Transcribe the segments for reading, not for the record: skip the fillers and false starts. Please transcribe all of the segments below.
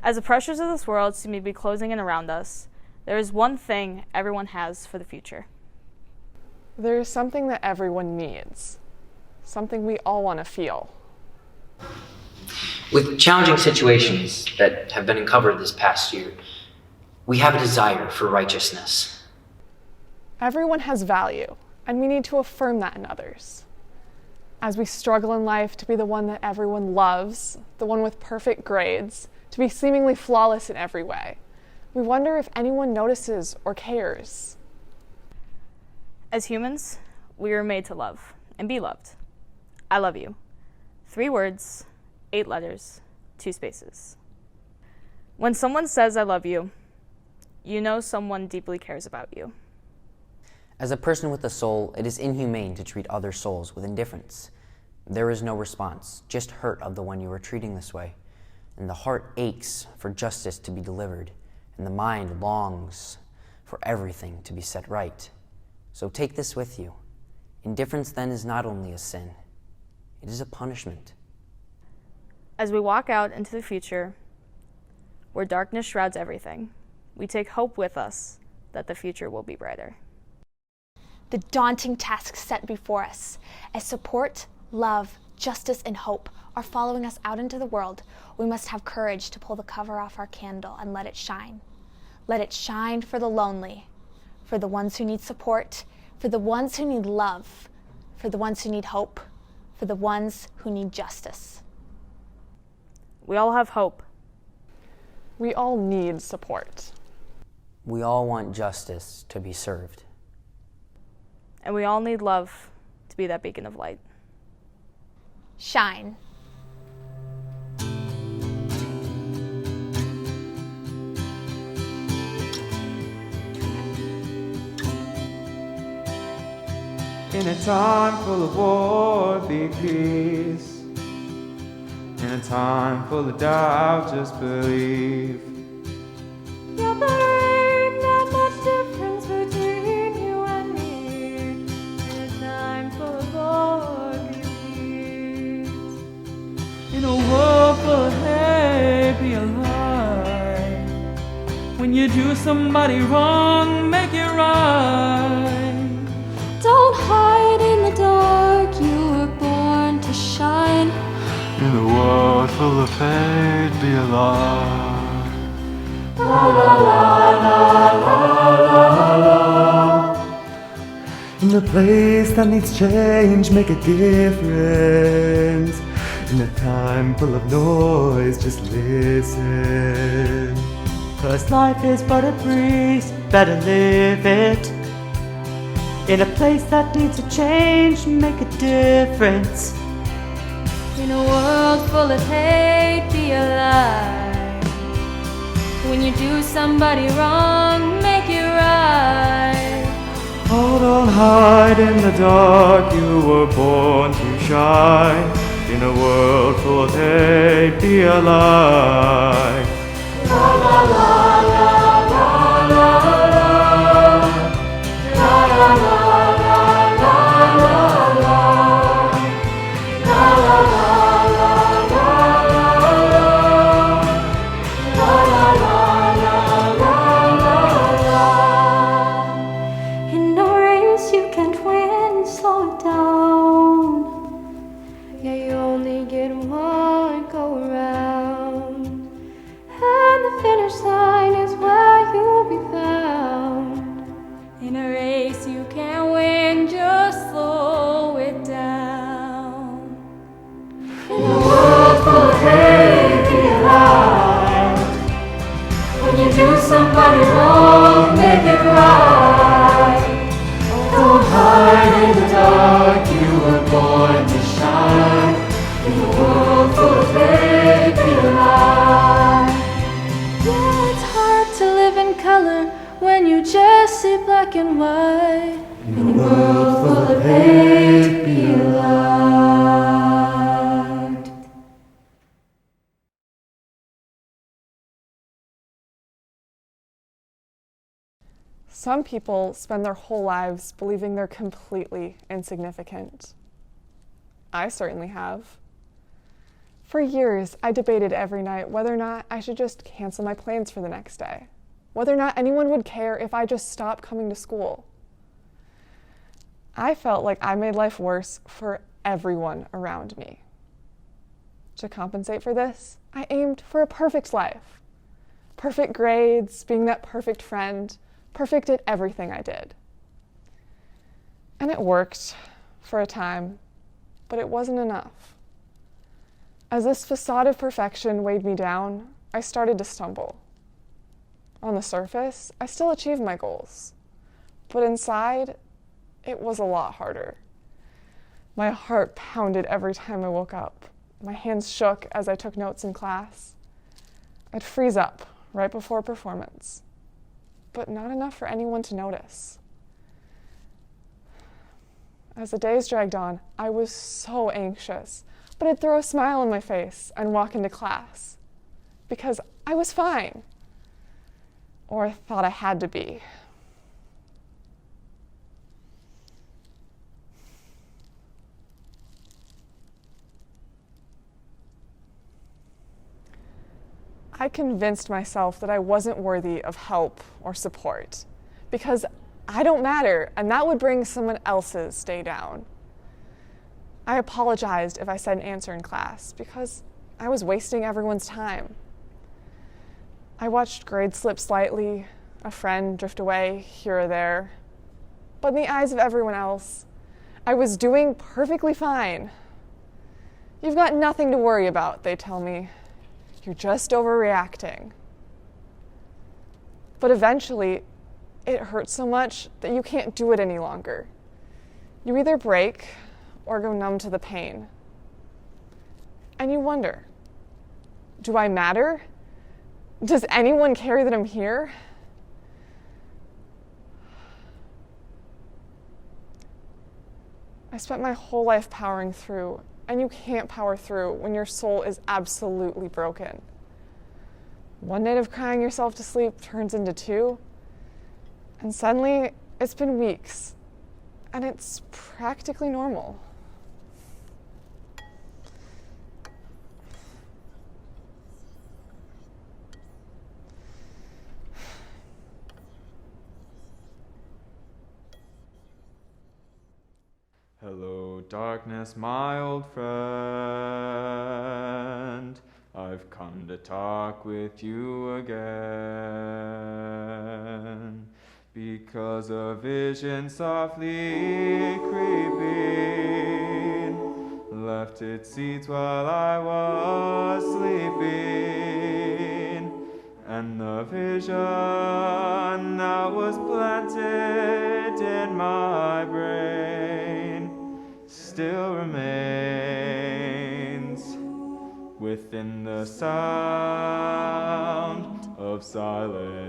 As the pressures of this world seem to be closing in around us, there is one thing everyone has for the future. There is something that everyone needs, something we all want to feel. With challenging situations that have been uncovered this past year, we have a desire for righteousness. Everyone has value, and we need to affirm that in others. As we struggle in life to be the one that everyone loves, the one with perfect grades, to be seemingly flawless in every way, we wonder if anyone notices or cares. As humans, we are made to love and be loved. I love you. 3 words, 8 letters, 2 spaces. When someone says I love you, you know someone deeply cares about you. As a person with a soul, it is inhumane to treat other souls with indifference. There is no response, just hurt of the one you are treating this way. And the heart aches for justice to be delivered, and the mind longs for everything to be set right. So take this with you. Indifference then is not only a sin, it is a punishment. As we walk out into the future, where darkness shrouds everything, we take hope with us that the future will be brighter. The daunting tasks set before us, as support, love, justice, and hope are following us out into the world, we must have courage to pull the cover off our candle and let it shine. Let it shine for the lonely, for the ones who need support, for the ones who need love, for the ones who need hope, for the ones who need justice. We all have hope. We all need support. We all want justice to be served. And we all need love to be that beacon of light. Shine. In a time full of war, be peace. In a time full of doubt, just believe. Yeah, there ain't that much difference between you and me. In a time full of war, be peace. In a world full of hate, be alive. When you do somebody wrong, make it right. Don't hide in the dark, you were born to shine. In a world full of hate, be alive. La la la la la la la. In a place that needs change, make a difference. In a time full of noise, just listen. 'Cause life is but a breeze, better live it. In a place that needs a change, make a difference. In a world full of hate, be alive. When you do somebody wrong, make it right. Oh, don't hide in the dark, you were born to shine. In a world full of hate, be alive. La la la la la la la. La la la la la la la. La la la la la la la. La la la la la la. In a race you can't win, slow it down. Yeah, you only get one go around. And the finish line is where you'll be found. In a race you can't win, just slow it down. In a world full of hate, be alive. When you do somebody wrong, make it right. Don't hide in the dark, you were born to shine. In a world full of hate, be alive. Yeah, it's hard to live in color when you just see black and white. In a world full of hate, be alive. Some people spend their whole lives believing they're completely insignificant. I certainly have. For years, I debated every night whether or not I should just cancel my plans for the next day, whether or not anyone would care if I just stopped coming to school. I felt like I made life worse for everyone around me. To compensate for this, I aimed for a perfect life. Perfect grades, being that perfect friend, perfect at everything I did. And it worked for a time, but it wasn't enough. As this facade of perfection weighed me down, I started to stumble. On the surface, I still achieved my goals, but inside, it was a lot harder. My heart pounded every time I woke up. My hands shook as I took notes in class. I'd freeze up right before performance, but not enough for anyone to notice. As the days dragged on, I was so anxious, but I'd throw a smile on my face and walk into class because I was fine, or thought I had to be. I convinced myself that I wasn't worthy of help or support because I don't matter, and that would bring someone else's day down. I apologized if I said an answer in class because I was wasting everyone's time. I watched grades slip slightly, a friend drift away here or there, but in the eyes of everyone else, I was doing perfectly fine. You've got nothing to worry about, they tell me. You're just overreacting. But eventually, it hurts so much that you can't do it any longer. You either break or go numb to the pain. And you wonder, do I matter? Does anyone care that I'm here? I spent my whole life powering through, and you can't power through when your soul is absolutely broken. One night of crying yourself to sleep turns into 2, and suddenly it's been weeks, and it's practically normal. Hello, darkness, my old friend. I've come to talk with you again. Because a vision softly creeping left its seeds while I was sleeping. And the vision that was planted in my brain still remains within the sound of silence.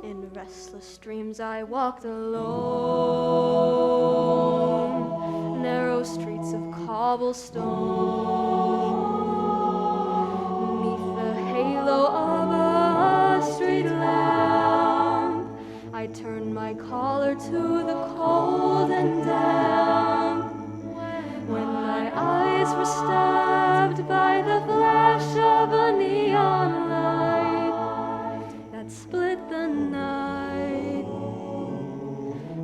In restless dreams I walked alone, narrow streets of cobblestone, neath the halo of a street lamp. I turned my collar to the cold and damp. When my eyes were stabbed by the flash of a neon light that split the night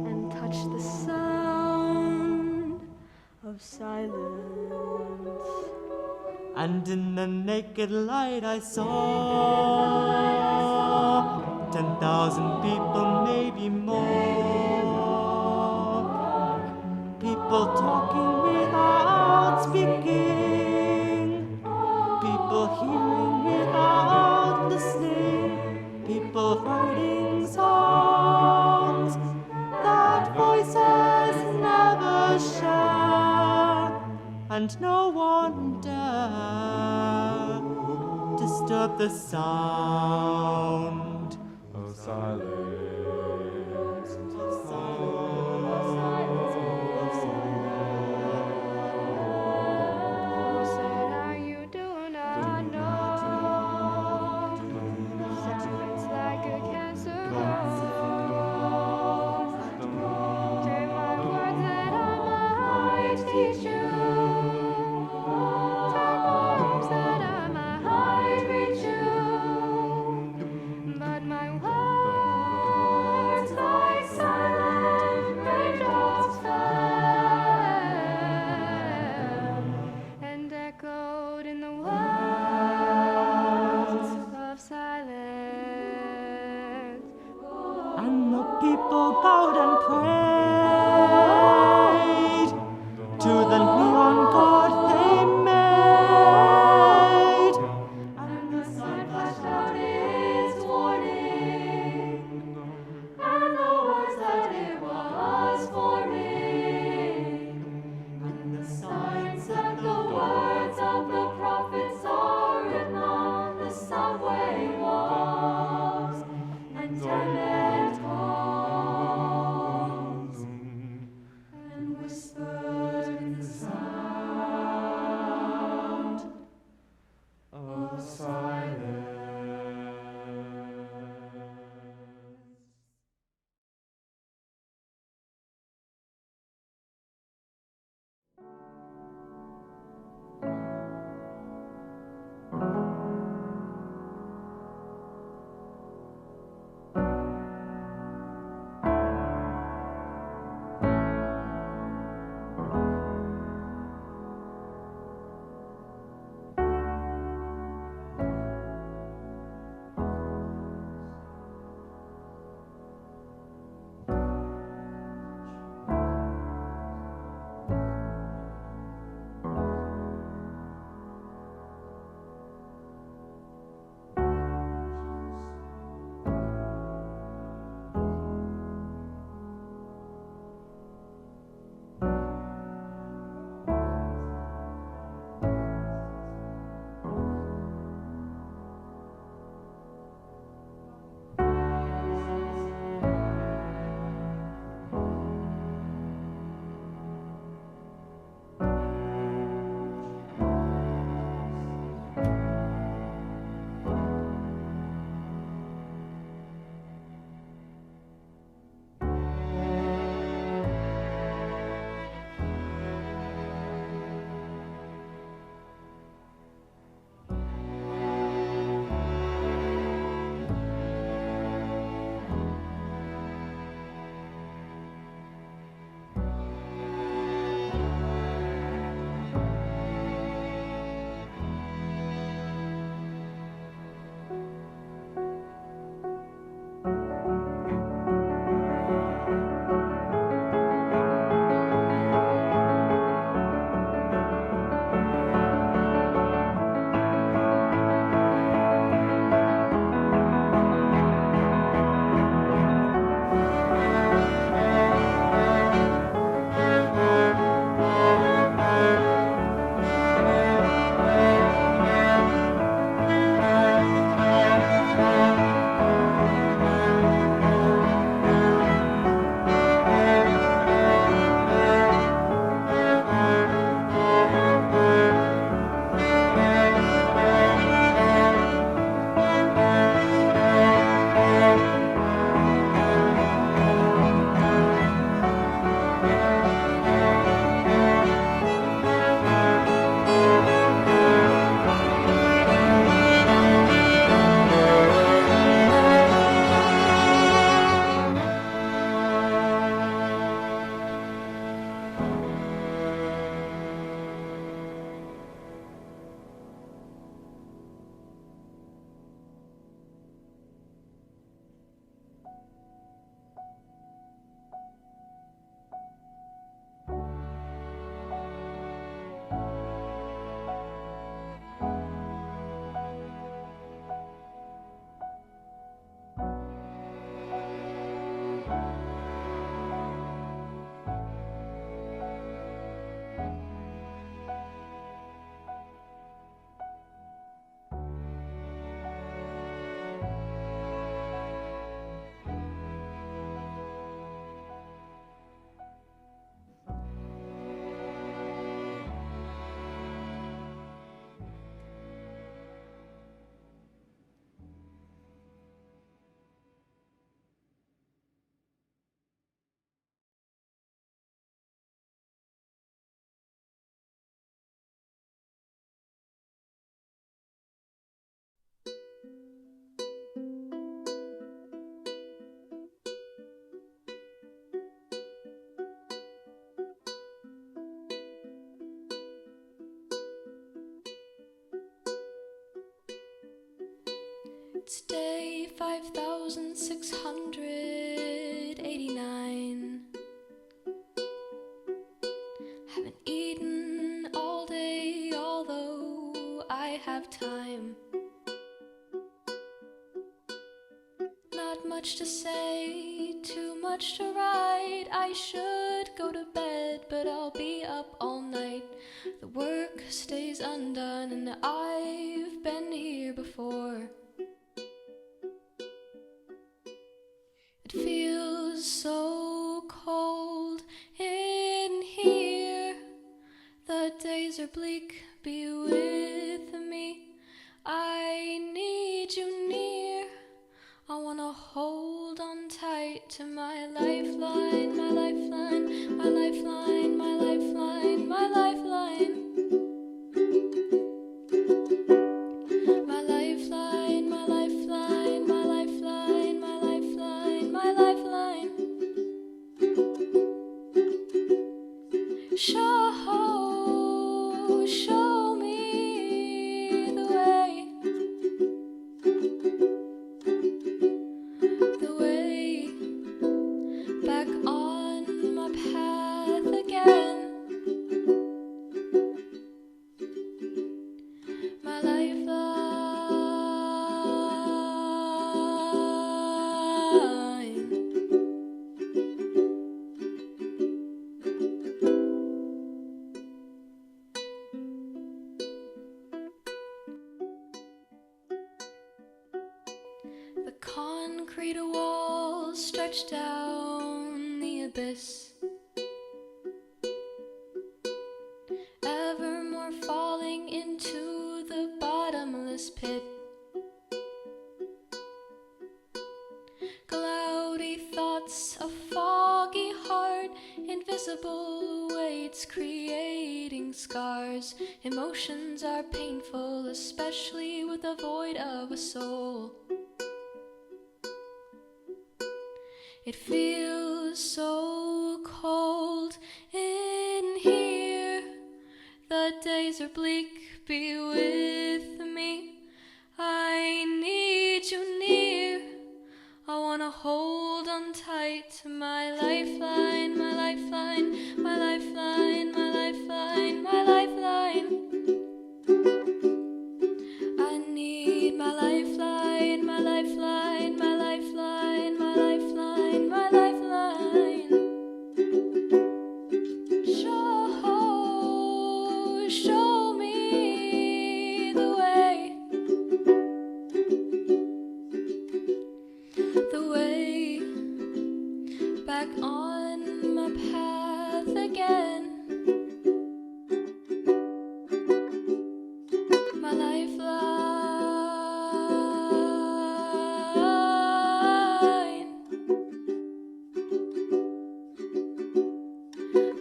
and touched the sound of silence. And in the naked light I saw 10,000 people, maybe more. People talking without speaking. People hearing without listening. People writing songs that voices never share. And no one dare disturb the sound of silence. people bowed and prayed to the neon god they made. And the sun flashed out its warning, and the words that it was forming, and the signs that the words of the prophets are written on the subway walls and tenement halls, and whispered in the sound of silence. It's day 5689. Haven't eaten all day, although I have time. Not much to say, too much to write. I should go to bed, but I'll be up all night. The work stays undone, and I've been here before. It feels so cold in here. The days are bleak, be with me. I need you near. I wanna hold on tight to my lifeline, my lifeline, my lifeline, my lifeline, my lifeline. My lifeline, my lifeline, my lifeline, my lifeline, my lifeline. Show me the way. The way back on my path again. My lifeline. The concrete walls stretch down the abyss, ever more falling into the bottomless pit. Cloudy thoughts, a foggy heart, invisible weights creating scars. Emotions are painful, especially with the void of a soul. It feels so cold in here. The days are bleak, be with me. I need you near. I wanna hold on tight to my lifeline, my lifeline, my lifeline, my lifeline, my lifeline. I need my lifeline, my lifeline, my lifeline, my lifeline, my lifeline. Show me the way. The way back on my path again. My lifeline.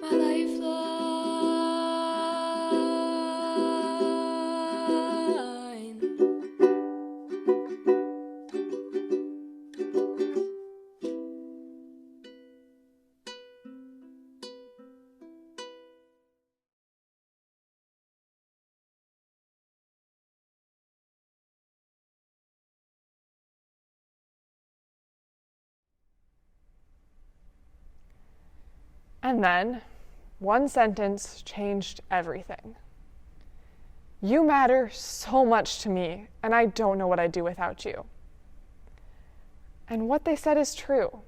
My lifeline. And then, one sentence changed everything. You matter so much to me, and I don't know what I'd do without you. And what they said is true.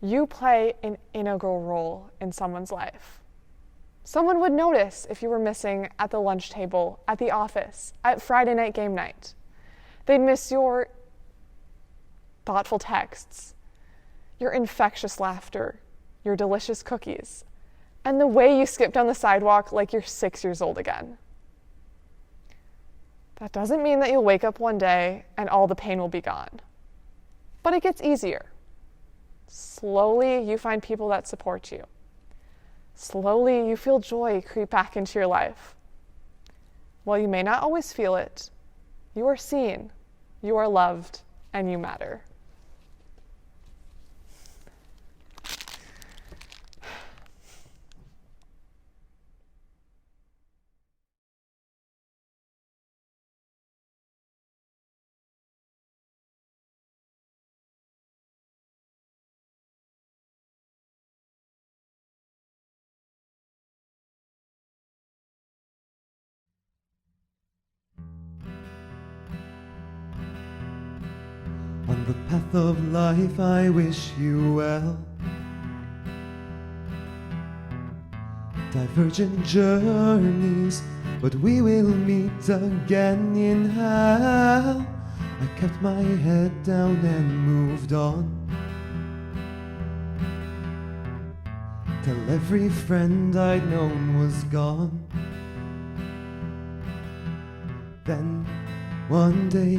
You play an integral role in someone's life. Someone would notice if you were missing at the lunch table, at the office, at Friday night game night. They'd miss your thoughtful texts, your infectious laughter, your delicious cookies, and the way you skip down the sidewalk like you're 6 years old again. That doesn't mean that you'll wake up one day and all the pain will be gone. But it gets easier. Slowly, you find people that support you. Slowly, you feel joy creep back into your life. While you may not always feel it, you are seen, you are loved, and you matter. the path of life I wish you well. Divergent journeys, but we will meet again in hell. I kept my head down and moved on. Till every friend I'd known was gone. Then one day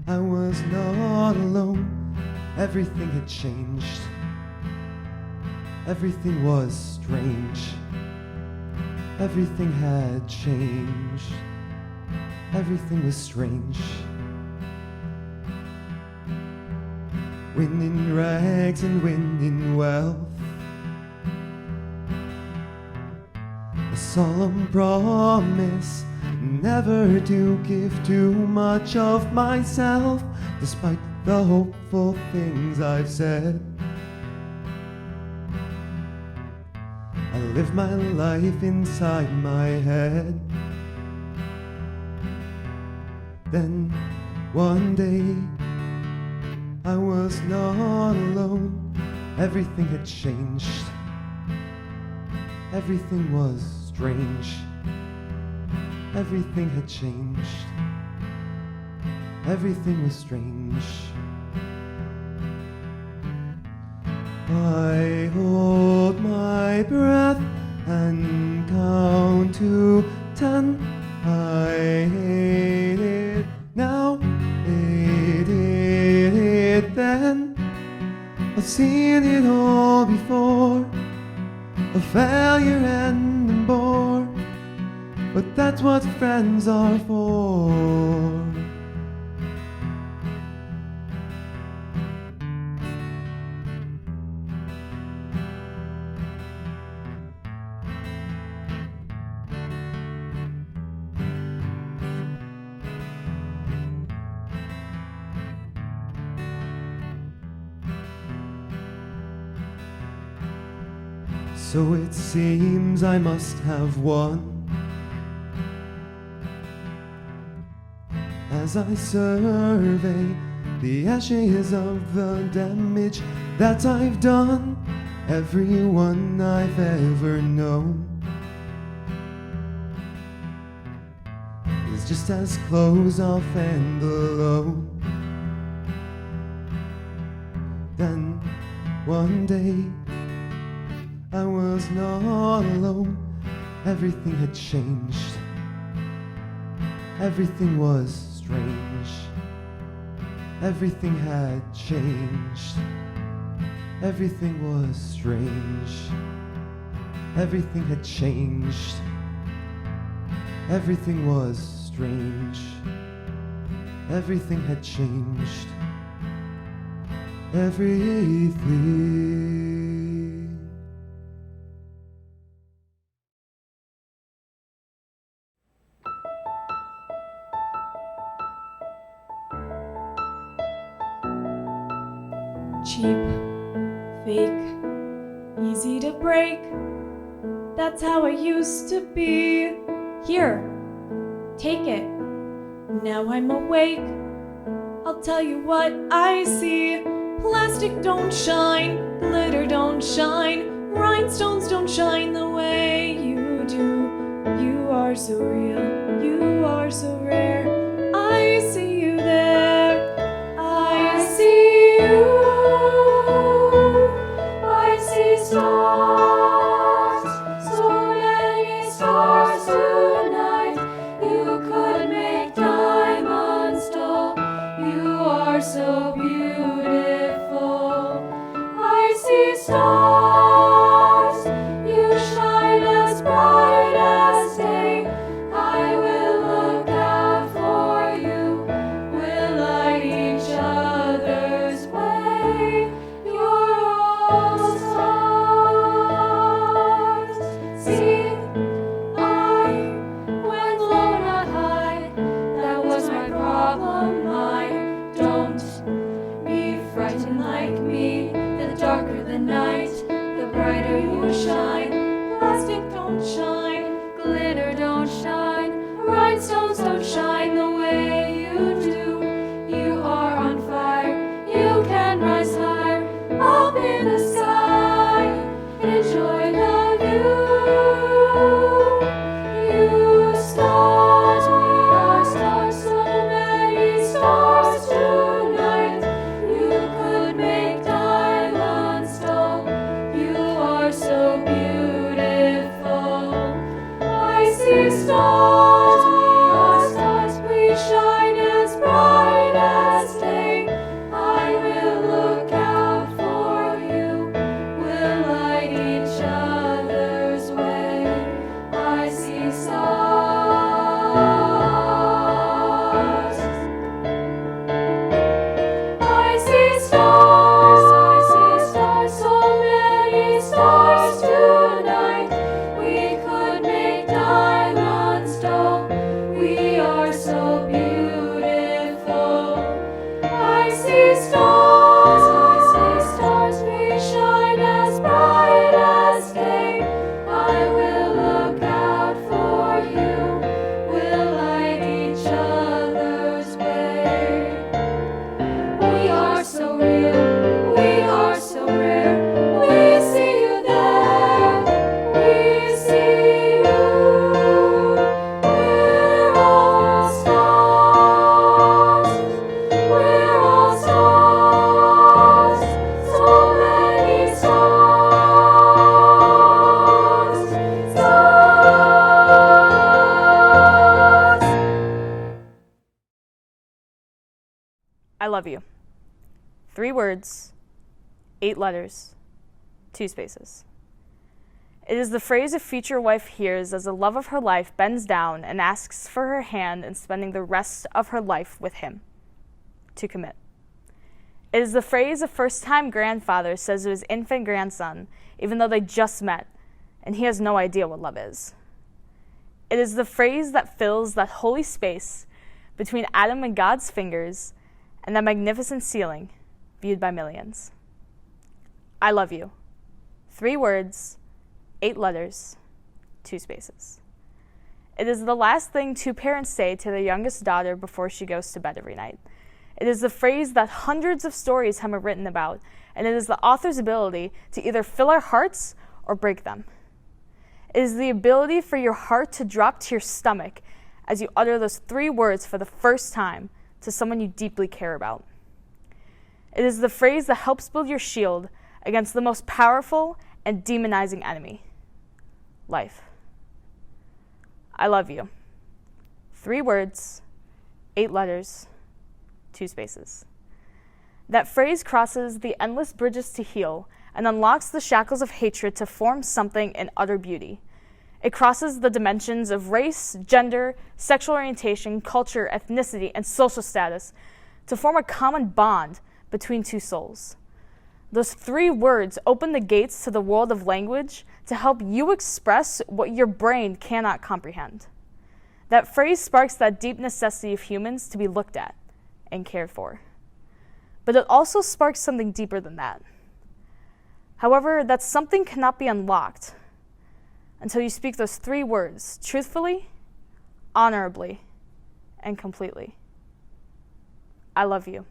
I was not alone. Everything had changed. Everything was strange. Everything had changed. Everything was strange. Win in rags and win in wealth. A solemn promise never to give too much of myself, despite the hopeful things I've said. I live my life inside my head. Then one day I was not alone. Everything had changed. Everything was strange. Everything had changed. Everything was strange. I hold my breath and count to 10. I hate it now, hated it then. I've seen it all before, a failure and a bore, but that's what friends are for. So it seems I must have won. As I survey the ashes of the damage that I've done, everyone I've ever known is just as closed off and alone. Then one day I was not alone. Everything had changed. Everything was strange. Everything had changed. Everything was strange. Everything had changed. Everything was strange. Everything had changed. Everything. Cheap, fake, easy to break. That's how I used to be. Here, take it. Now I'm awake. I'll tell you what I see. Plastic don't shine, glitter don't shine, rhinestones don't shine the way you do. You are so real, you are so rare. I see you there, I see you. I see stars, so many stars tonight. You could make diamonds dull. You are so beautiful. I see stars, you shine as bright as day. I will I love you. 3 words, 8 letters, 2 spaces. It is the phrase a future wife hears as the love of her life bends down and asks for her hand in spending the rest of her life with him, to commit. It is the phrase a first-time grandfather says to his infant grandson, even though they just met, and he has no idea what love is. It is the phrase that fills that holy space between Adam and God's fingers and that magnificent ceiling viewed by millions. I love you. 3 words, 8 letters, 2 spaces. It is the last thing 2 parents say to their youngest daughter before she goes to bed every night. It is the phrase that hundreds of stories have been written about, and it is the author's ability to either fill our hearts or break them. It is the ability for your heart to drop to your stomach as you utter those 3 words for the first time to someone you deeply care about. It is the phrase that helps build your shield against the most powerful and demonizing enemy, life. I love you. 3 words, 8 letters, 2 spaces. That phrase crosses the endless bridges to heal and unlocks the shackles of hatred to form something in utter beauty. It crosses the dimensions of race, gender, sexual orientation, culture, ethnicity, and social status to form a common bond between 2 souls. Those 3 words open the gates to the world of language to help you express what your brain cannot comprehend. That phrase sparks that deep necessity of humans to be looked at and cared for. But it also sparks something deeper than that. However, that something cannot be unlocked until you speak those 3 words truthfully, honorably, and completely. I love you.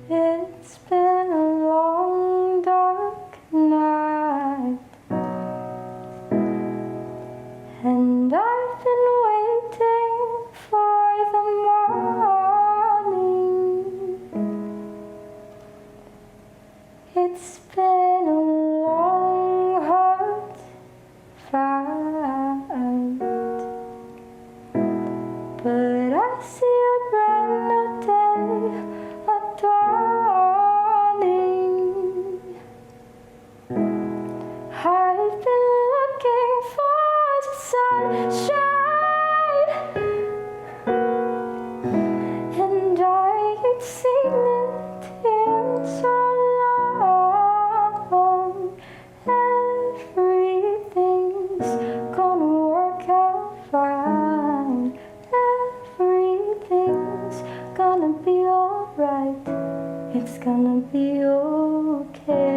It's been a long, dark night, and I've been waiting for the morning. It's been a long, hard fight, but I see a brand new day dawning. I've been looking for the sunshine, and I ain't seen it in so long. Everything's gonna work out fine. Everything's gonna be alright. It's gonna be okay.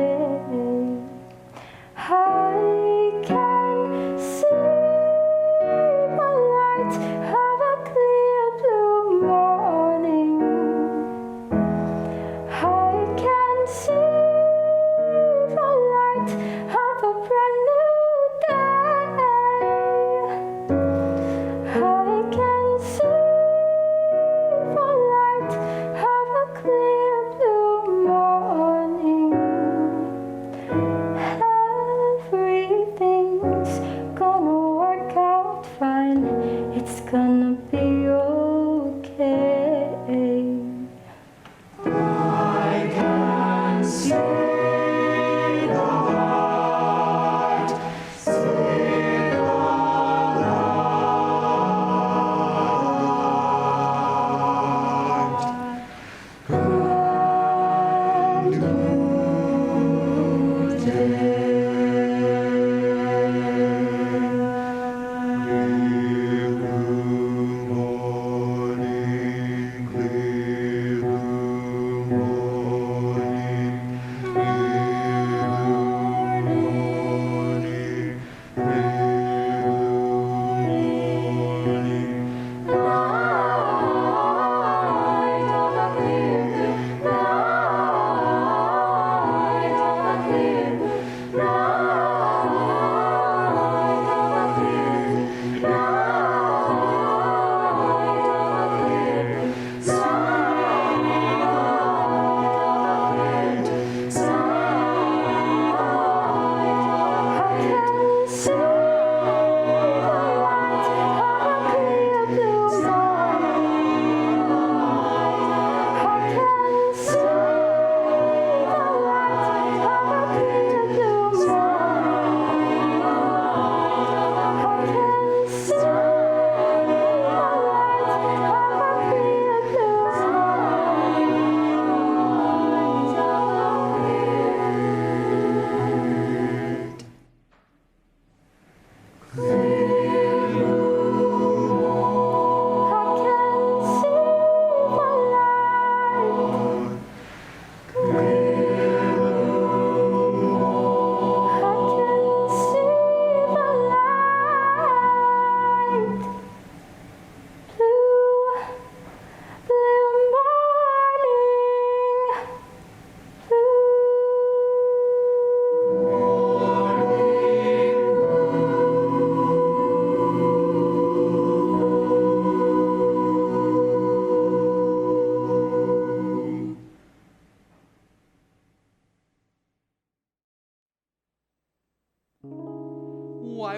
I can see the light of a clear blue morning. I can see the light of a brand new day. I can see the light of a clear blue morning.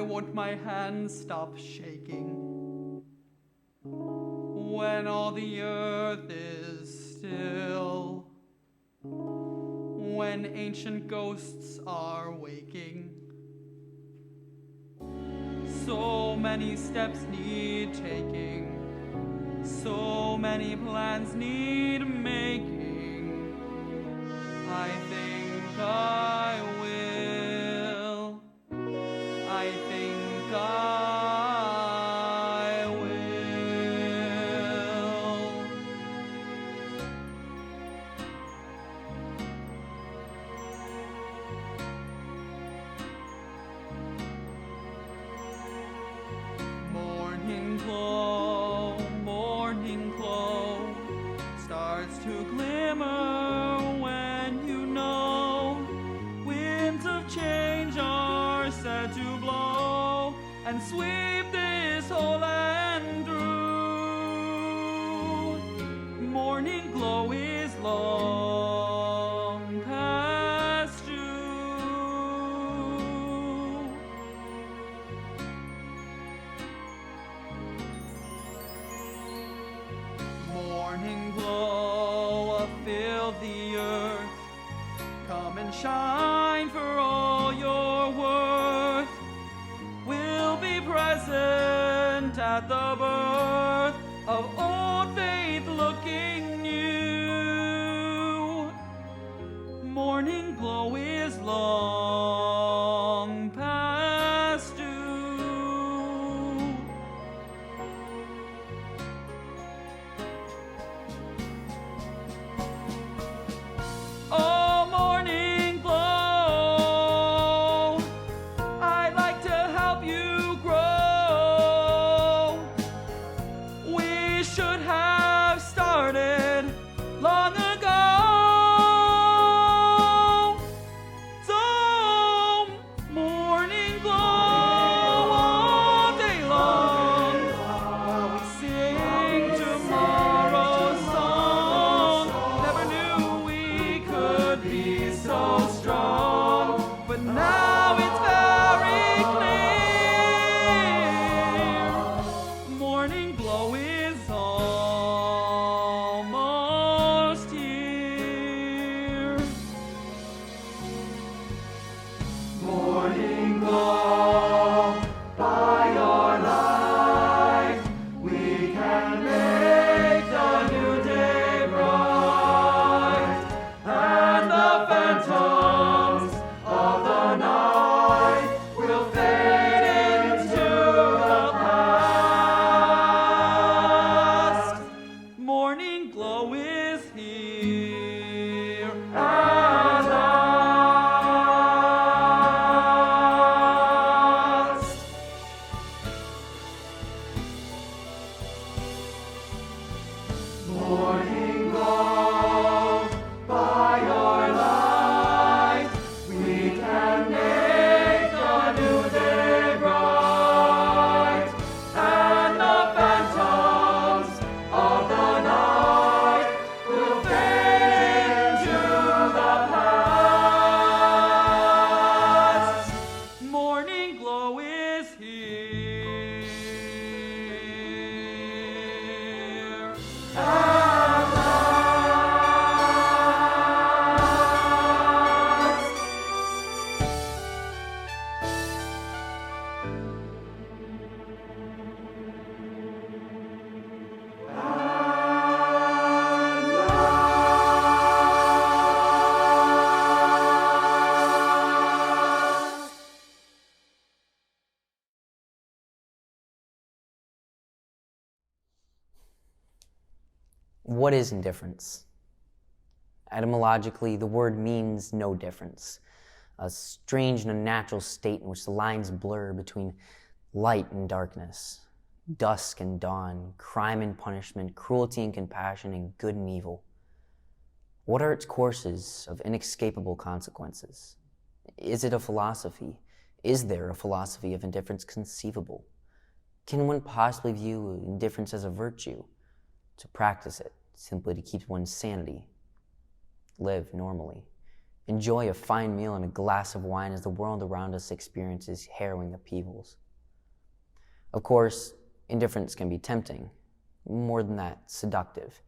won't my hands stop shaking when all the earth is still, when ancient ghosts are waking? So many steps need taking, so many plans need making. I think I will. I think I will. Morning glow starts to glimmer when you know winds of change are set to blow and sweep this whole land through. Morning glow is long past you. Morning glow, fill the earth. Come and shine for all your worth. We'll be present at the birth of old faith looking new. Morning glow is long past due. Oh, morning glow, I'd like to help you grow. We should have started long ago. So, morning glow all day long, while we sing tomorrow's song. Never knew we could be so strong, but now it's very clear. Morning glow is almost here. Morning glow, by your light, we can make the new day bright, and the phantoms of the night will fade into the past. Morning glow is here at last. Morning glow, by your light, we can make the new day bright, and the phantoms of the night will fade into the past. Morning glow is here at last. What is indifference? Etymologically, the word means no difference, a strange and unnatural state in which the lines blur between light and darkness, dusk and dawn, crime and punishment, cruelty and compassion, and good and evil. What are its courses of inescapable consequences? Is it a philosophy? Is there a philosophy of indifference conceivable? Can one possibly view indifference as a virtue? To practice it, simply to keep one's sanity, live normally. enjoy a fine meal and a glass of wine as the world around us experiences harrowing upheavals. Of course, indifference can be tempting, more than that, seductive.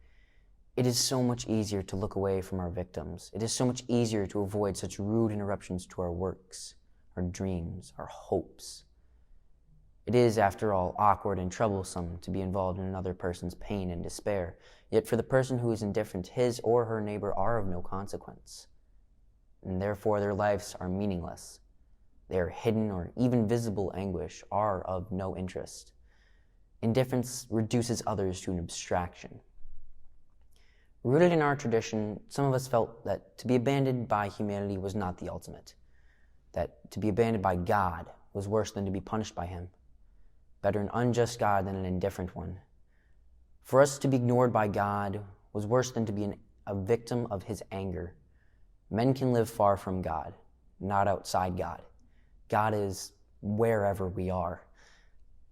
It is so much easier to look away from our victims. It is so much easier to avoid such rude interruptions to our works, our dreams, our hopes. It is, after all, awkward and troublesome to be involved in another person's pain and despair, yet for the person who is indifferent, his or her neighbor are of no consequence, and therefore their lives are meaningless. Their hidden or even visible anguish are of no interest. Indifference reduces others to an abstraction. Rooted in our tradition, some of us felt that to be abandoned by humanity was not the ultimate, that to be abandoned by God was worse than to be punished by him. Better an unjust God than an indifferent one. For us to be ignored by God was worse than to be a victim of his anger. Men can live far from God, not outside God. God is wherever we are,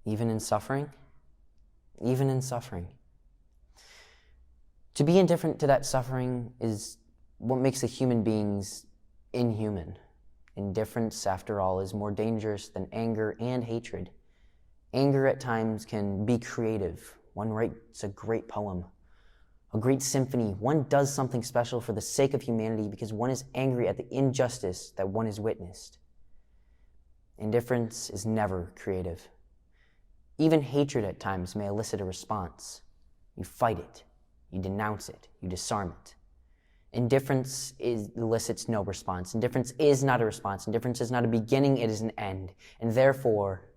even in suffering. Even in suffering. To be indifferent to that suffering is what makes the human beings inhuman. Indifference, after all, is more dangerous than anger and hatred. Anger at times can be creative. One writes a great poem, a great symphony. One does something special for the sake of humanity because one is angry at the injustice that one has witnessed. Indifference is never creative. Even hatred at times may elicit a response. You fight it, you denounce it, you disarm it. Indifference elicits no response. Indifference is not a response. Indifference is not a beginning, it is an end. And therefore,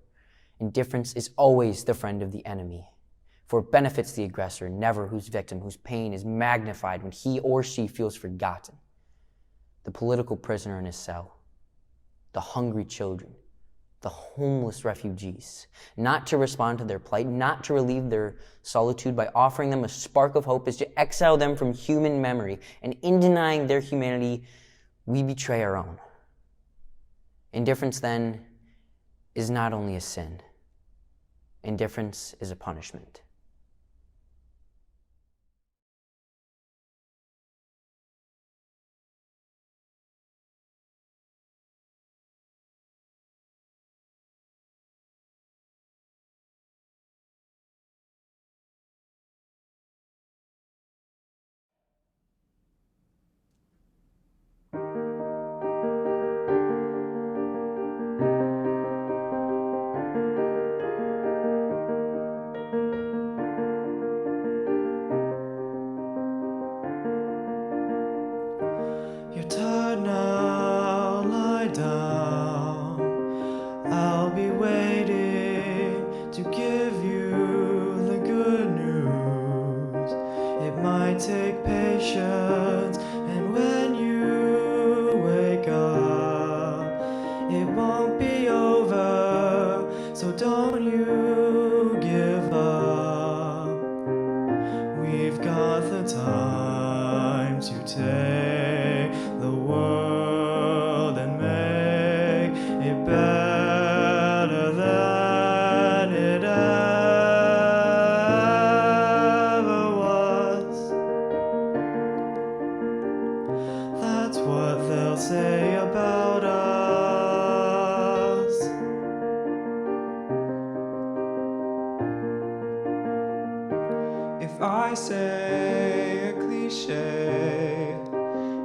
indifference is always the friend of the enemy. For it benefits the aggressor, never whose victim, whose pain is magnified when he or she feels forgotten. The political prisoner in his cell, the hungry children, the homeless refugees, not to respond to their plight, not to relieve their solitude by offering them a spark of hope, is to exile them from human memory, and in denying their humanity, we betray our own. Indifference, then, is not only a sin. Indifference is a punishment. Take patience, and when you wake up, it won't be over, so don't you give up. We've got the time to take the world and make it better than it ever was. That's what they'll say about us. If I say a cliche,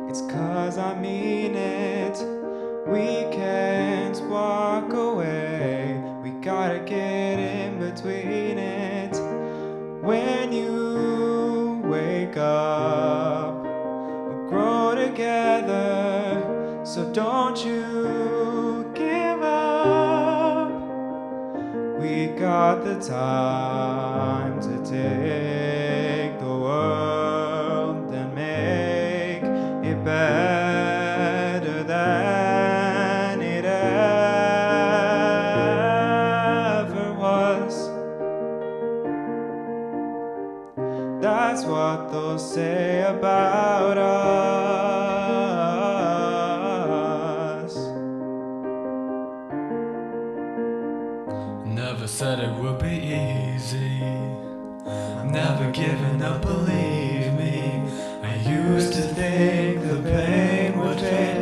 it's 'cause I mean it. We can't walk away, we gotta get in between it. When you wake up, we'll grow together, so don't you give up. We got the time to take the world and make it better than it ever was. That's what they'll say about us. Never said it would be easy. I'm never giving up, believe me. I used to think the pain would fade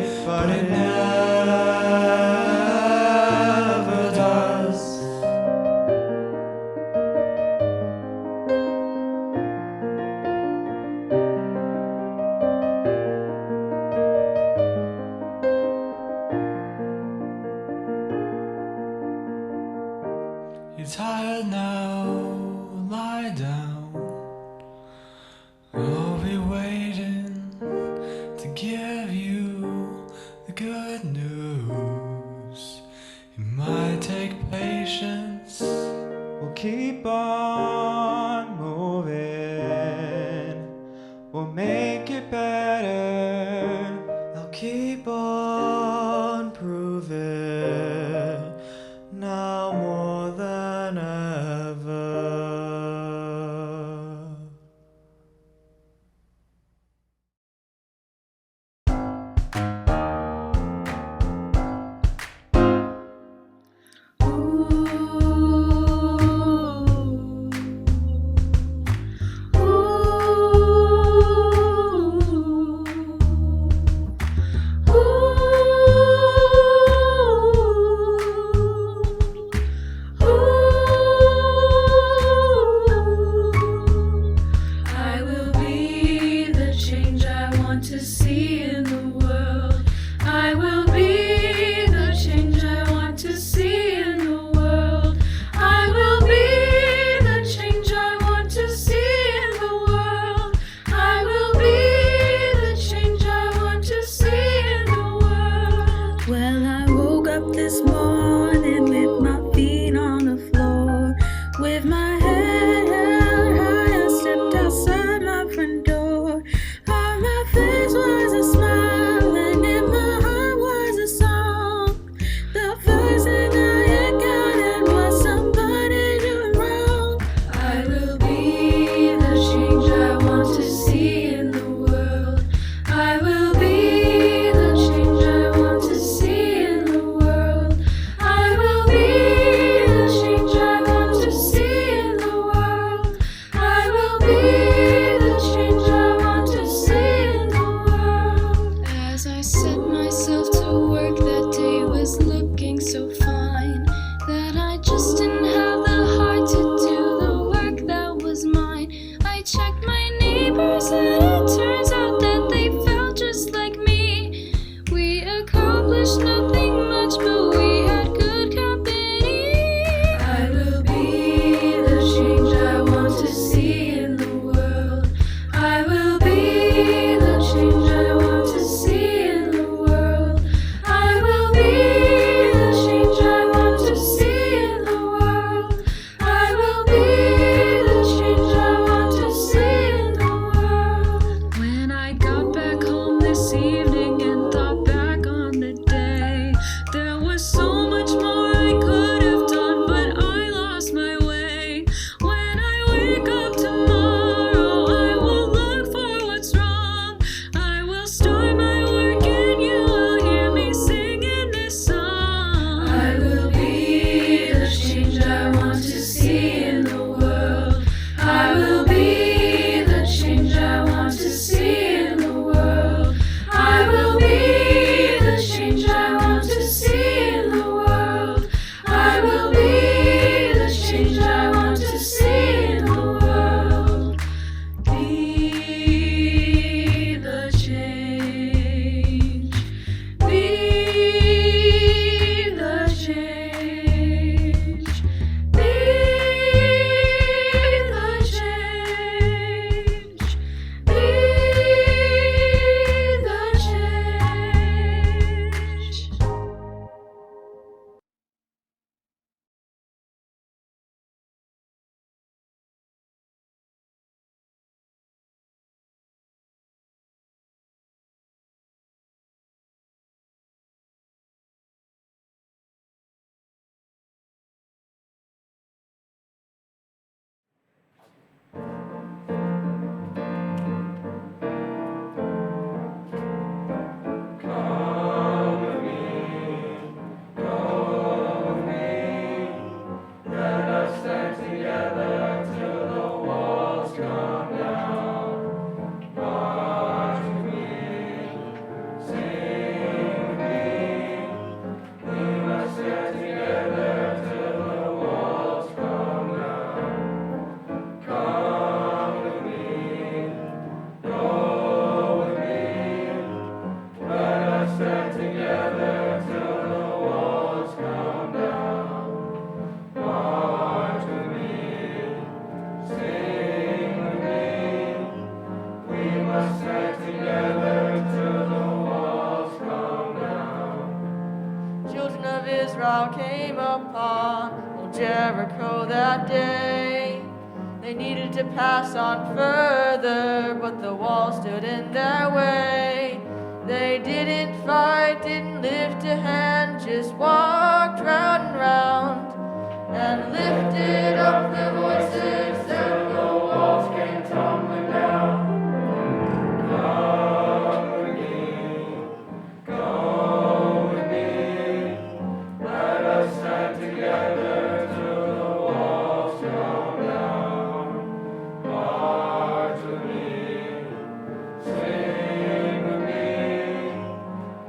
I'll keep on proving now more than ever. I will be the change I want to see in the world. I will be the change I want to see in the world. I will be the change I want to see in the world. I will be the change I want to see in the world. Well, I woke up this morning with my feet on the floor, with my head held high. I stepped outside my front door. On my face was a smile, and in my heart was a song. The first thing I encountered was somebody doing wrong. I will be the change I want to see in the world. I will be the change I want to see in the world. I will be the change I want to see in the world. I will be the change I want to see in the world. As I set myself to work that day was looking so fine that I just didn't have the heart to do the work that was mine. I checked my neighbors and it turns out that they felt just like me. We accomplished nothing much, but we had good company. I will be the change I want to see in the world. I will be the change I want to see in the world. I will be the change I want to see in the world. I will be the change I want to see in the world. When I got back home this evening and thought back on the day, there was so much more I could have done, but I lost my way. When I wake up tomorrow, I will look for what's wrong. I will start my work and you will hear me singing this song. I will be the change I want to see in the world. I will be the change I want to see in the world. I will be the change I want to see in the world. I will be the change I want to see in the world. Be the change. Be the change. Be the change. Be the change. Israel came upon old Jericho that day. They needed to pass on further, but the wall stood in their way. They didn't fight, didn't lift a hand, just walked round and round and lifted up their voices, and the walls came tumbling down. Come with me, go with me, let us stand together till the walls come down. March with me, sing with me,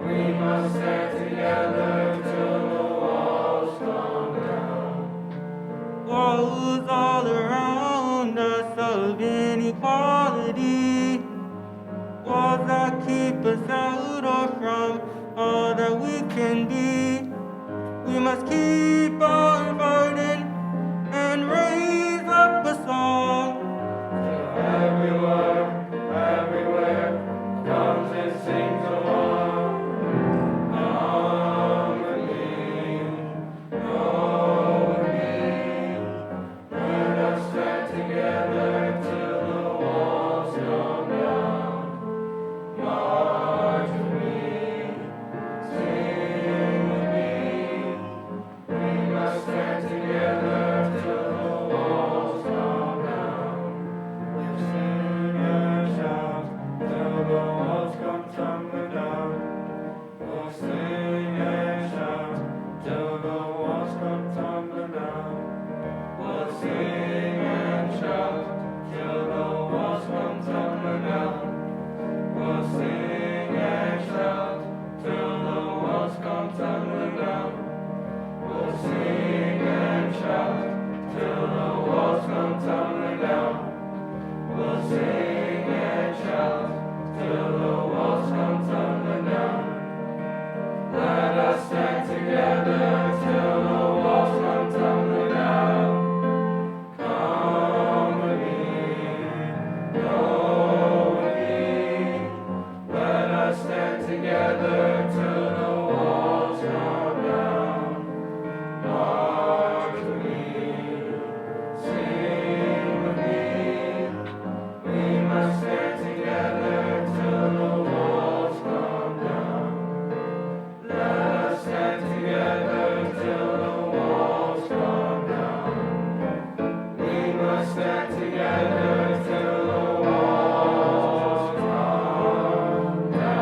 we must stand together till the walls come down. Walls all around us of inequality, walls that keep us out or from all that we can be. We must keep on fighting and raise up a song. Everywhere, everywhere, comes and sings along. Come with me, go with me, let us stand together till the walls come down. March with me, sing with me, we must stand together till the walls come down. We'll sing and shout till the walls come tumbling down. We'll sing and shout till the walls come tumbling down. We'll sing and shout till the walls come tumbling down. We'll sing and shout till the walls come tumbling down. We'll sing and shout till the walls come tumbling down. We'll sing and shout till the walls come tumbling down. Let us stand together till the walls come tumbling down. Come with me, go with me, let us stand together till the walls come down. March with me, sing with me, we must stand together till the walls come down. Let us stand together till the walls come down. We must stand together till the walls come down.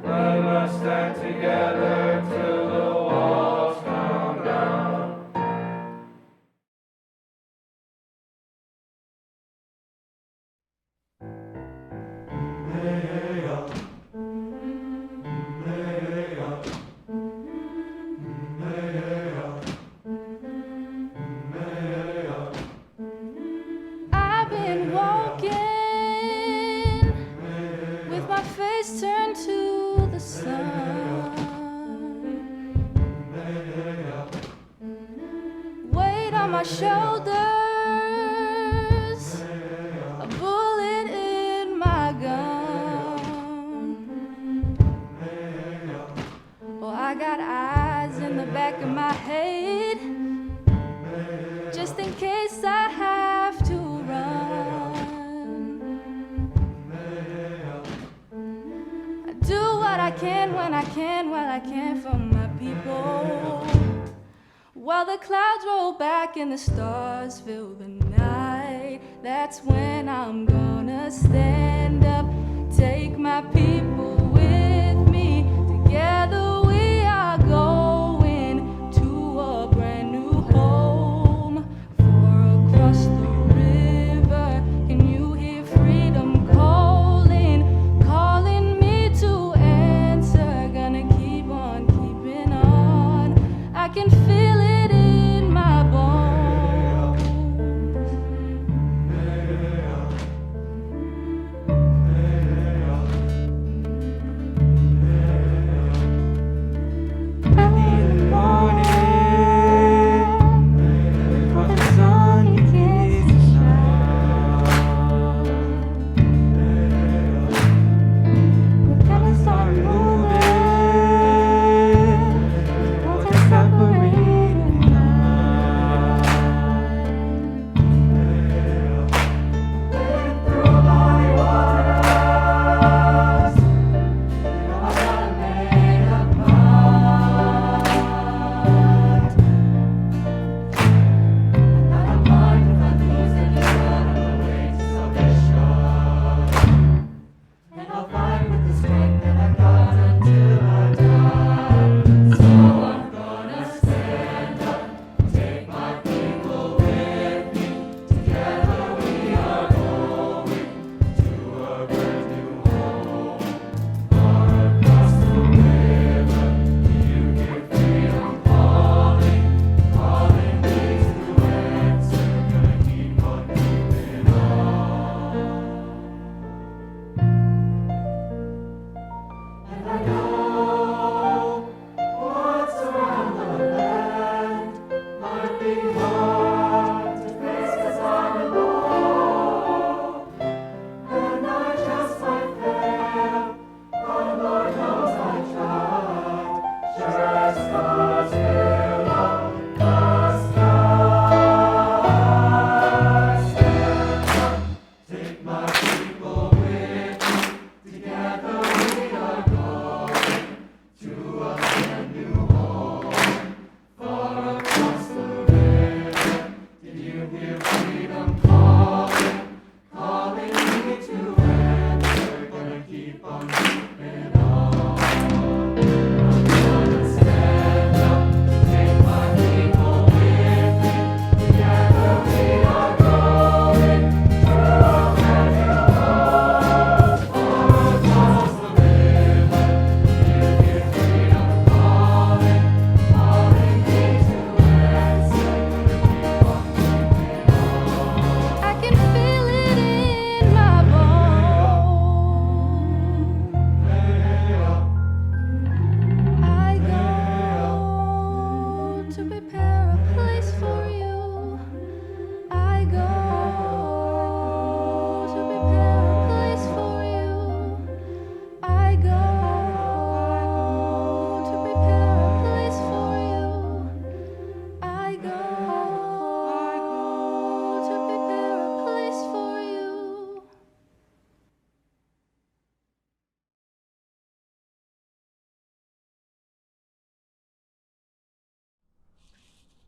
Let us stand together till the walls come down. I've been walking with my face turned to the sun. Weight on my shoulders, a bullet in my gun. Well, I got eyes in the back of my head, just in case I have to run. I do what I can when I can, while I can for my people. While the clouds roll back and the stars fill the night, that's when I'm gonna stand up, take my people with me. Together we are going to a brand new home. For across the river, can you hear freedom calling, calling me to answer? Gonna keep on keeping on. I can feel it in my bones.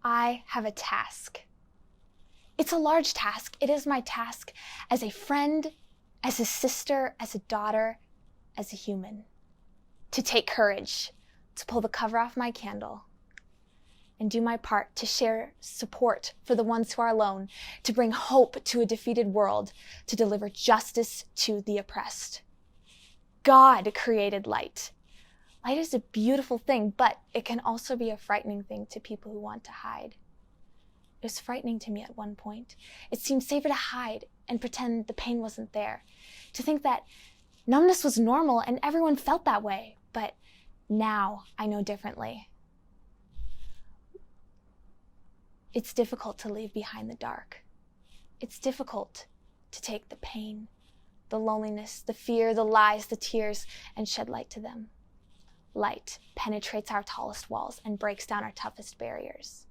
I have a task. It's a large task. It is my task as a friend, as a sister, as a daughter, as a human. To take courage, to pull the cover off my candle, and do my part to share support for the ones who are alone, to bring hope to a defeated world, to deliver justice to the oppressed. God created light. Light is a beautiful thing, but it can also be a frightening thing to people who want to hide. It was frightening to me at one point. It seemed safer to hide and pretend the pain wasn't there, to think that numbness was normal and everyone felt that way, but now I know differently. It's difficult to leave behind the dark. It's difficult to take the pain, the loneliness, the fear, the lies, the tears, and shed light to them. Light penetrates our tallest walls and breaks down our toughest barriers.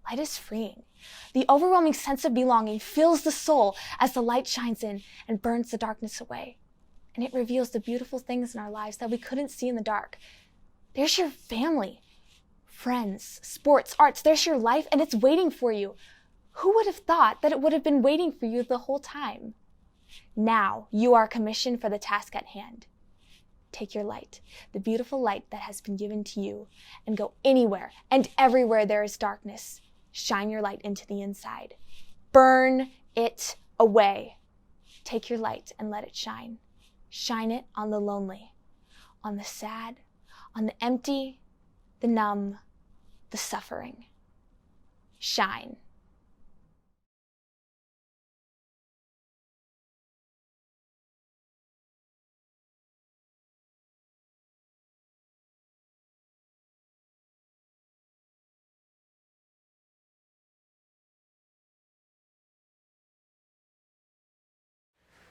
Light is freeing. The overwhelming sense of belonging fills the soul as the light shines in and burns the darkness away. And it reveals the beautiful things in our lives that we couldn't see in the dark. There's your family, friends, sports, arts. There's your life, and it's waiting for you. Who would have thought that it would have been waiting for you the whole time? Now you are commissioned for the task at hand. Take your light, the beautiful light that has been given to you, and go anywhere and everywhere there is darkness. Shine your light into the inside. Burn it away. Take your light and let it shine. Shine it on the lonely, on the sad, on the empty, the numb, the suffering. Shine.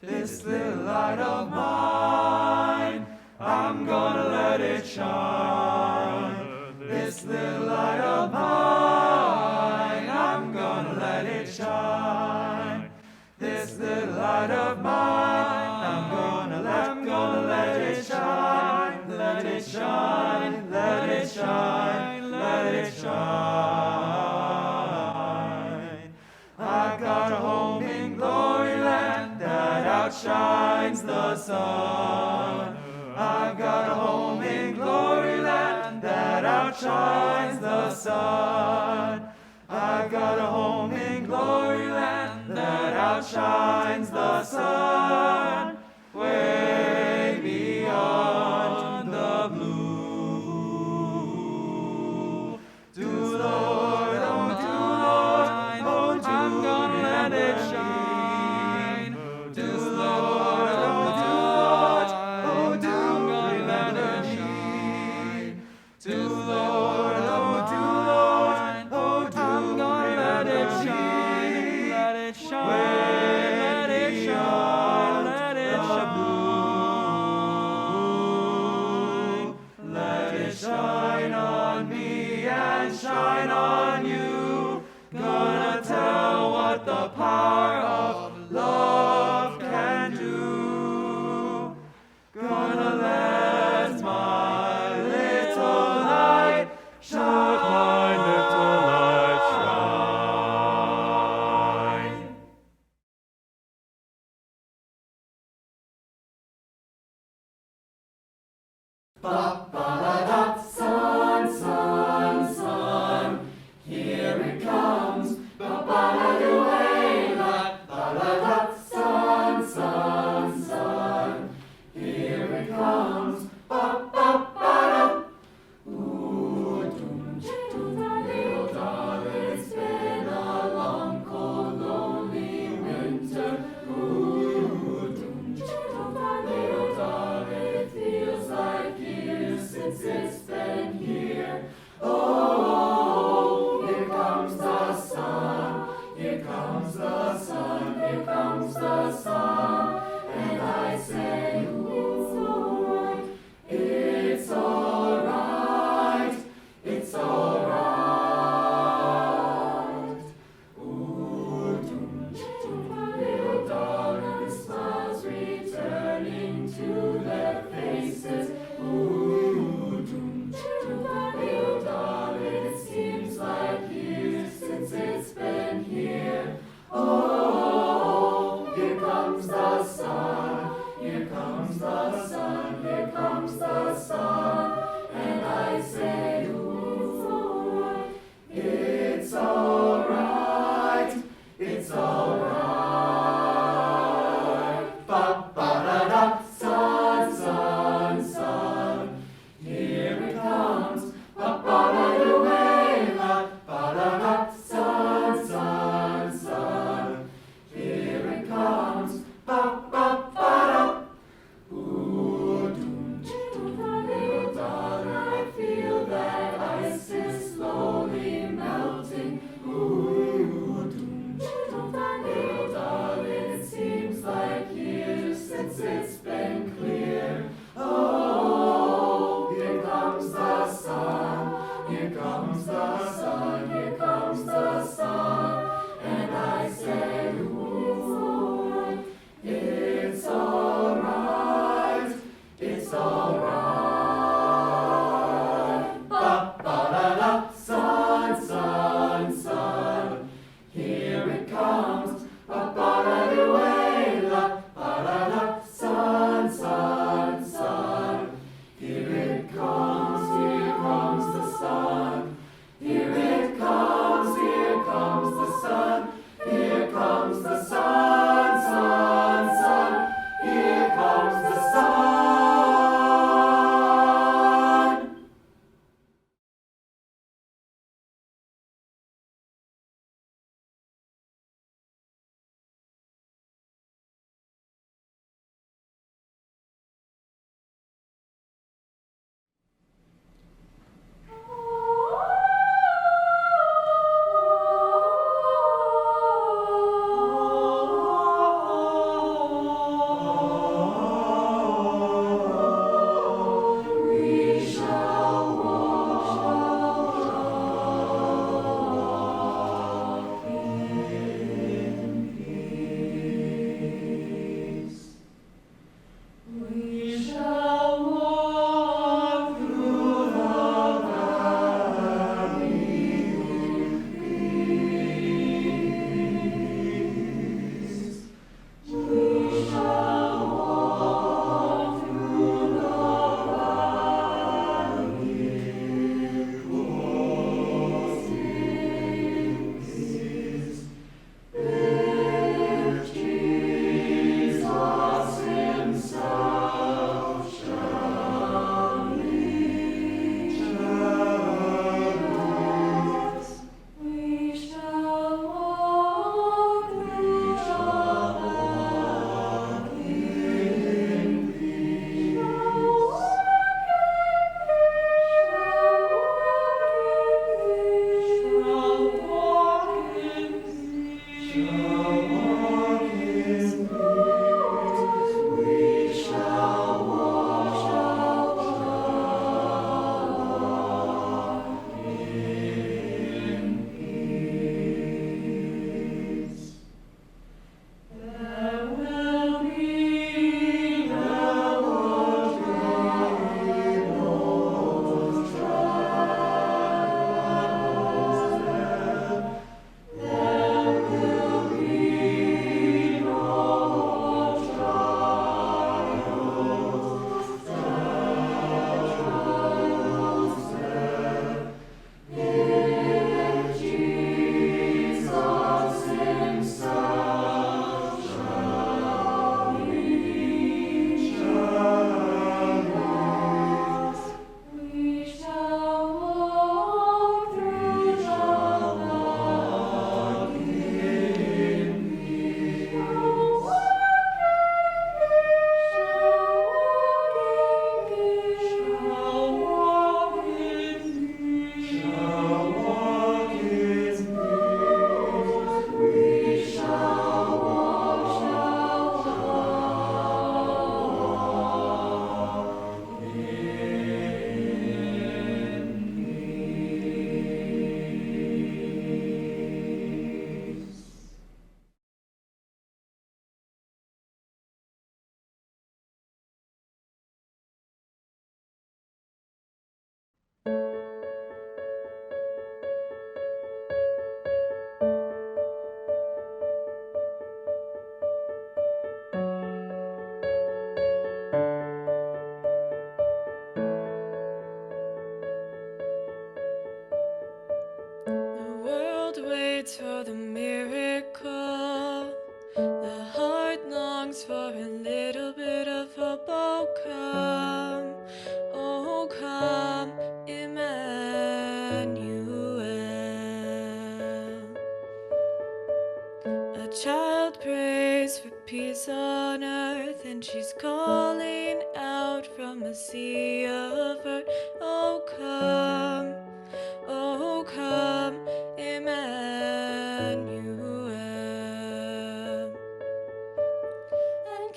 This little light of mine, I'm gonna let it shine. This little light of mine, I'm gonna let it shine. This little light of mine, I'm gonna let it shine. Let it shine, let it shine, let it shine. I got a home in glory land that outshines the sun. I've got a home in glory land that outshines the sun. I've got a home in glory land that outshines the sun. Way beyond the blue. Do Lord, oh do Lord, oh do I'm gonna let it shine. Do Lord, oh do Lord, oh do I'm gonna let it shine. Do Lord, oh do Lord, oh do I'm gonna let it shine. Let it shine, let it shine, let it shine. Let it shine on me and shine on you. Gonna tell what the power of love can do. Gonna let my little light shine. My little light shine. Ba-ba-da-da, sun, sun, sun, here it comes. Ba-ba-da-do-hey-la, ba-da-da, sun, sun, sun, here it comes. Ba-ba-ba-da. Ooh, little darling, it's been a long, cold, lonely winter. Ooh, little darling, it feels like years since it's been here. Oh, here comes the sun, here comes the sun, here comes the sun. And I say, ooh, it's alright, it's alright. Ooh, little darling, smiles returning to their faces. Ooh, little darling, it seems like years it's been clear. Oh, here comes the sun, here comes the sun, here comes the sun. And I say, ooh, it's alright, it's alright. Ba-ba-da-da, sun, sun, sun, here it comes. Ba-ba-da-da-way-la, ba-da-da, sun, sun, sun. Here it comes the sun. Here it comes the sun. Here comes the sun, sun, sun. Here comes the sun. waits for the miracle. The heart longs for a little bit of hope. Oh come, Emmanuel. A child prays for peace on earth, and she's calling out from a sea of hurt. Oh come, Emmanuel. And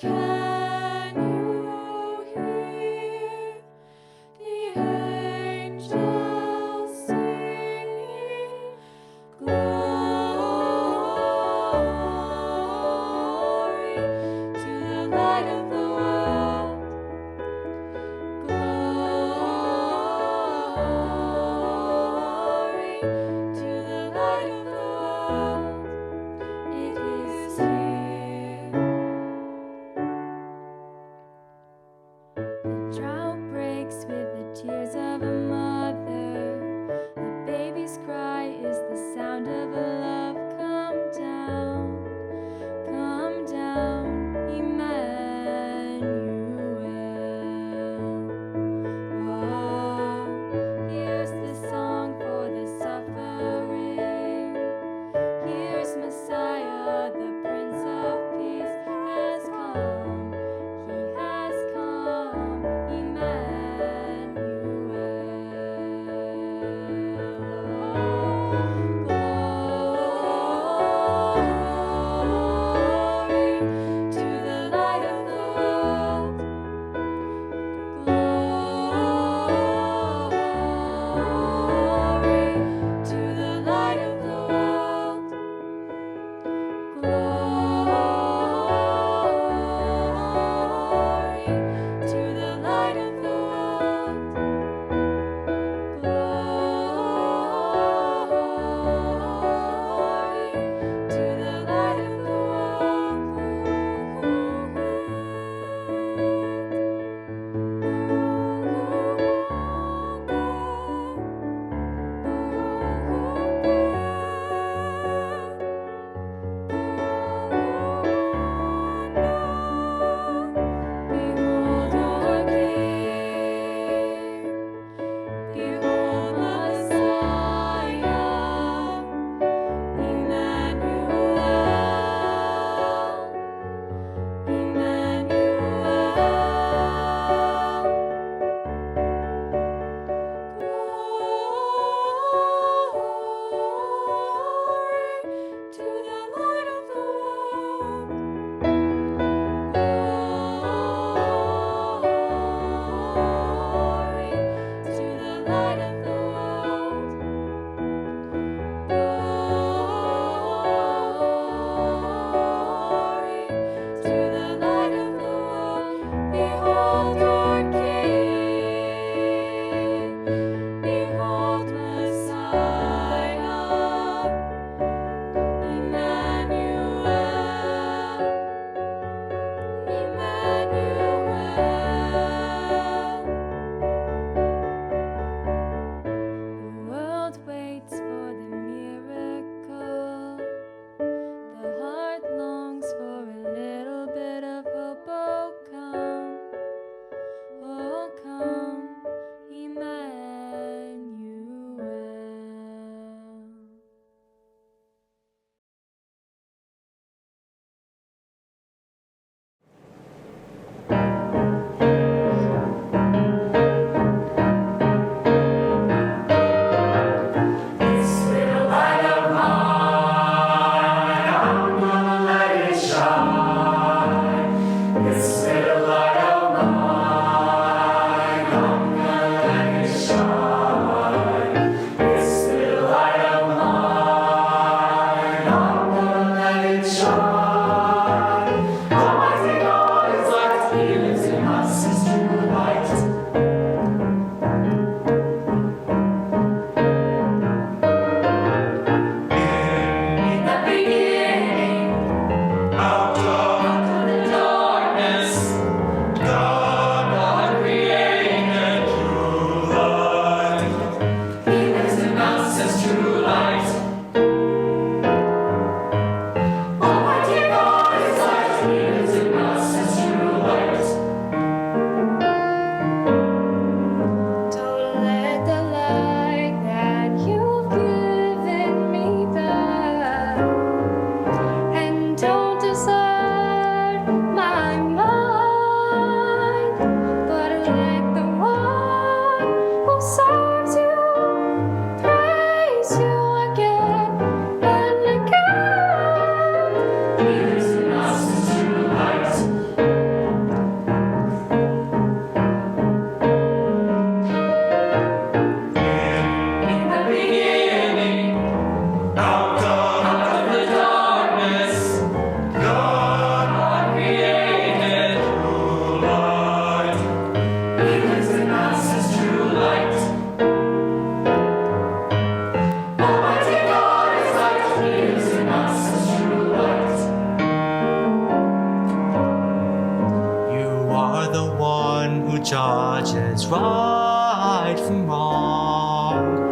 judges right from wrong.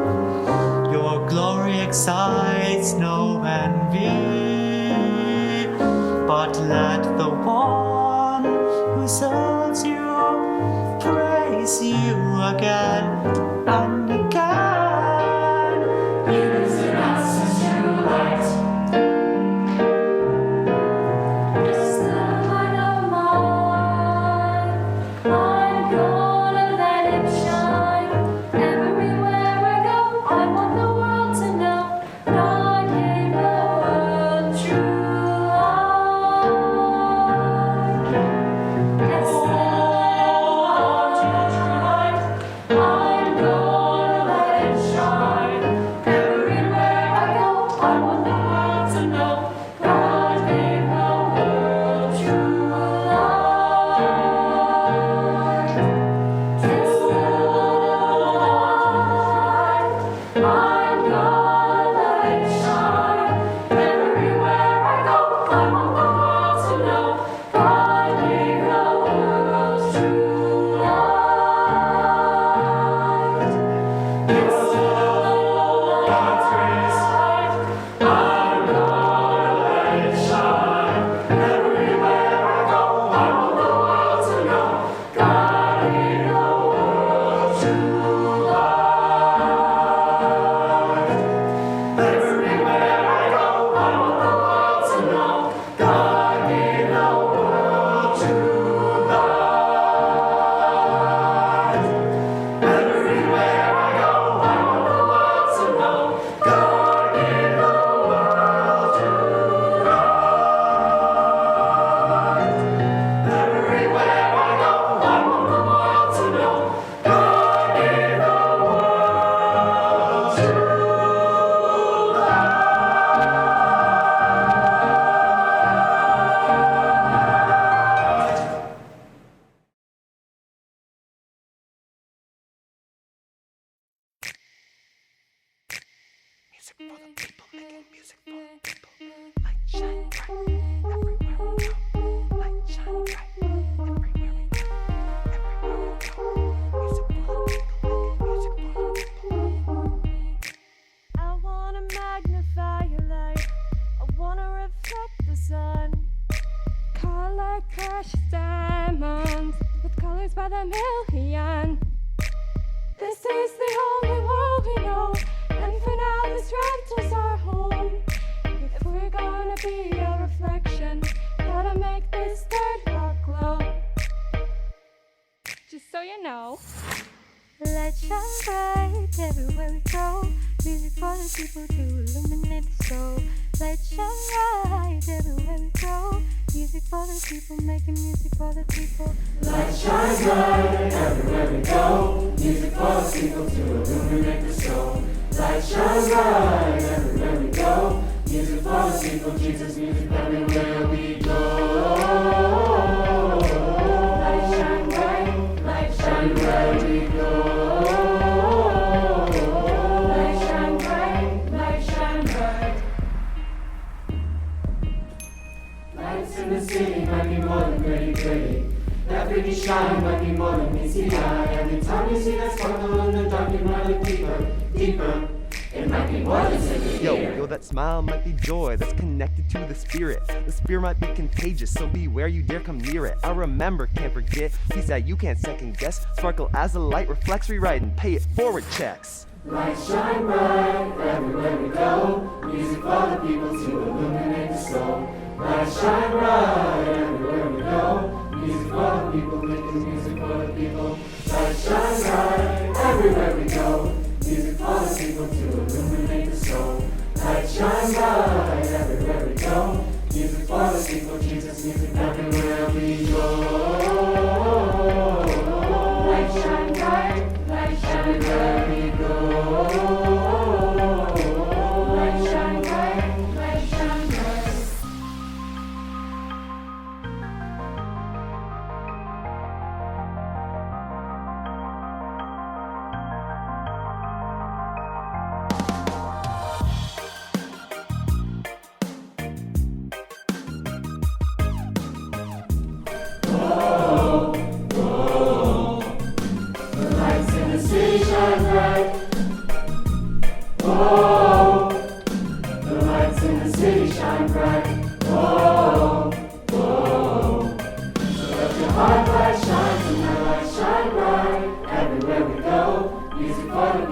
Your glory excites no envy, but let the one who serves you praise you again and again. Humans in us as true light. This little light of mine, I'm gonna let it shine. Everywhere I go, I want the world to know God gave the world true light. This little light, I'm gonna let it shine. Everywhere I go, I want the world to know God gave the world true light. This little light, I'm gonna let it shine. Everywhere I go, I want the world to know God gave the world true light. This little light, I'm gonna let it shine. Everywhere I go, I want the world to know God gave the world true light. Everywhere I go, I want the world to know God gave the world true light. Everywhere I go, I want the world to know God gave the world true light. Everywhere I go, I want the world to know God gave the world true I wanna magnify your light. I wanna reflect the sun. Color precious diamonds with colors by the million. This is the only world we know, and for now this rental's our home. If we're gonna be a reflection, gotta make this third rock glow. Just so you know. Light shine bright everywhere we go. Music for the people to illuminate the soul. Light shine bright everywhere we go. Music for the people, making music for the people. Light shines bright everywhere we go. Music for the people to illuminate the soul. Light shines bright everywhere we go. Music for the people, Jesus music everywhere we go. Light shine bright everywhere we go. Light shine bright. Lights in the city might be more than pretty. That pretty shine might be more than meets the eye. Every time you see that sparkle in the dark, you might look deeper. It might be more than simply Yo, that smile might be joy that's connected to the spirit. The spirit might be contagious, so beware you dare come near it. I remember, can't forget, peace that you can't second guess. Sparkle as the light reflects, rewrite and pay it forward checks. Light shine bright everywhere we go. Music for the people to illuminate the soul. Light shine bright everywhere we go. Music for the people, making music for the people. Light shine bright everywhere we go. Music for the people to illuminate the soul. Light shine bright everywhere we go. Music for the people, Jesus music everywhere we go. Light shine bright everywhere we go. Light shine bright.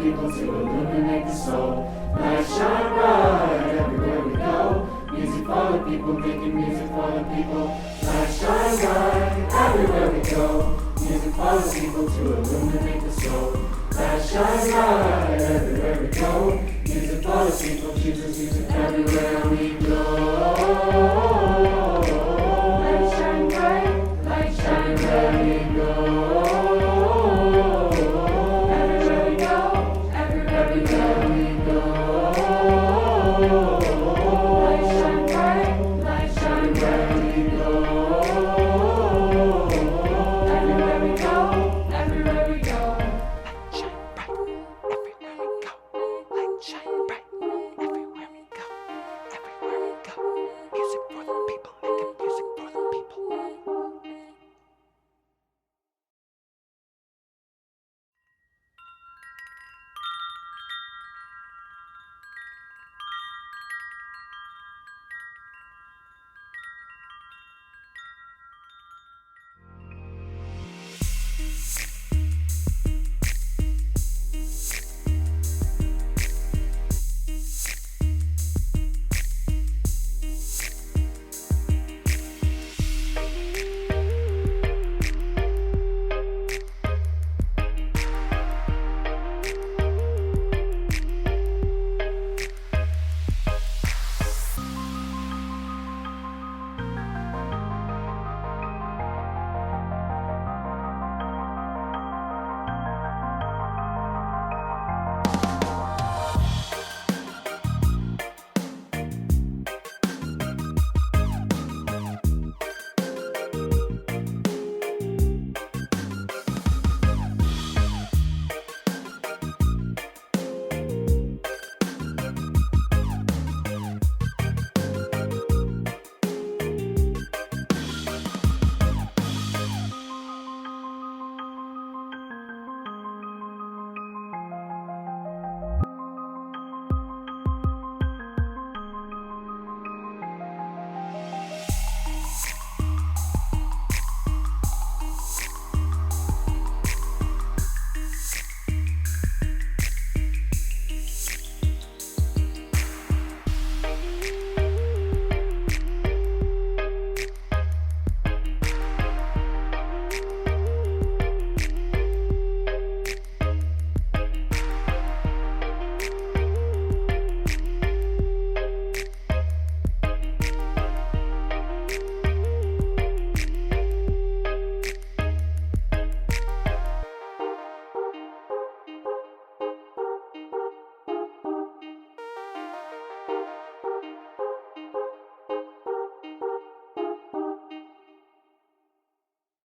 people to illuminate the soul. Light shine bright everywhere we go. Music for the people, making music for the people. Light shine bright everywhere we go. Music for the people to illuminate the soul. Light shine bright everywhere we go. Music for the people, Jesus, music everywhere we go.